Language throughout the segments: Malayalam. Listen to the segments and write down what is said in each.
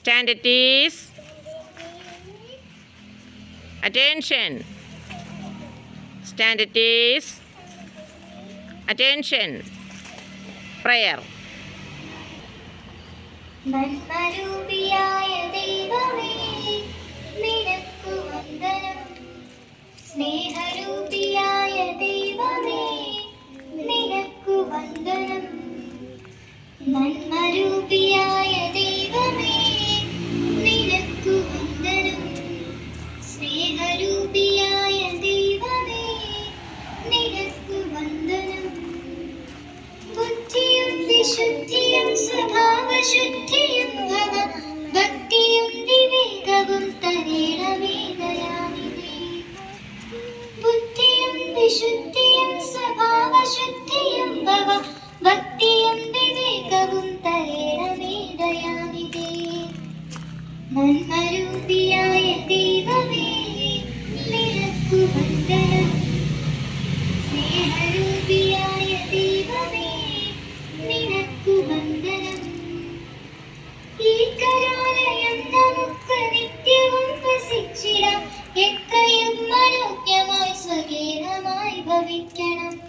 Stand at ease. Attention. Stand at ease. Attention. Prayer. നന്മരൂപിയായ ദൈവമേ നിനക്കു വന്ദനം. സ്നേഹരൂപിയായ ദൈവമേ നിനക്കു വന്ദനം. നന്മരൂപിയായ ദൈവമേ നിനക്കു വന്ദനം. സ്നേഹരൂപിയായ ദൈവമേ നിനക്കു വന്ദനം. ബുദ്ധിയും വിശുദ്ധിയും സ്വഭാവശുദ്ധിയും ഭവ ഭക്തിയും വിവേകവും തരേണമേ ദയാനിധി. ബുദ്ധിയും വിശുദ്ധിയും സ്വഭാവശുദ്ധിയും ഭവ ഭക്തിയും വിവേകവും തരേണമേ ദയാനിധി. നന്മരൂപിയായ ദൈവമേ നിനക്കു വന്ദനം. സ്നേഹരൂപിയായ ദൈവമേ നിനക്കു വന്ദനം. ഈ കലാലയം നമുക്ക് നിത്യവും വസിച്ചിടാം. എത്രയും മനോജ്ഞമായി സ്വകീർണമായി ഭവിക്കണം.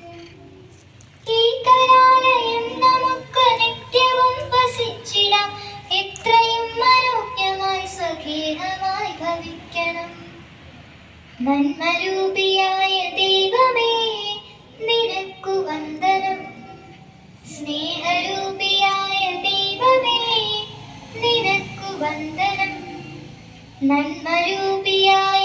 ഈ കലാലയം നമുക്ക് നിത്യവും വസിച്ചിടാം. എത്രയും മനോജ്ഞമായി സ്വകീർണമായി ഭവിക്കണം. നന്മരൂപിയായ ദൈവമേ നിനക്കു വന്ദനം. സ്നേഹരൂപിയായ ദൈവമേ നിനക്കു വന്ദനം. നന്മരൂപിയായ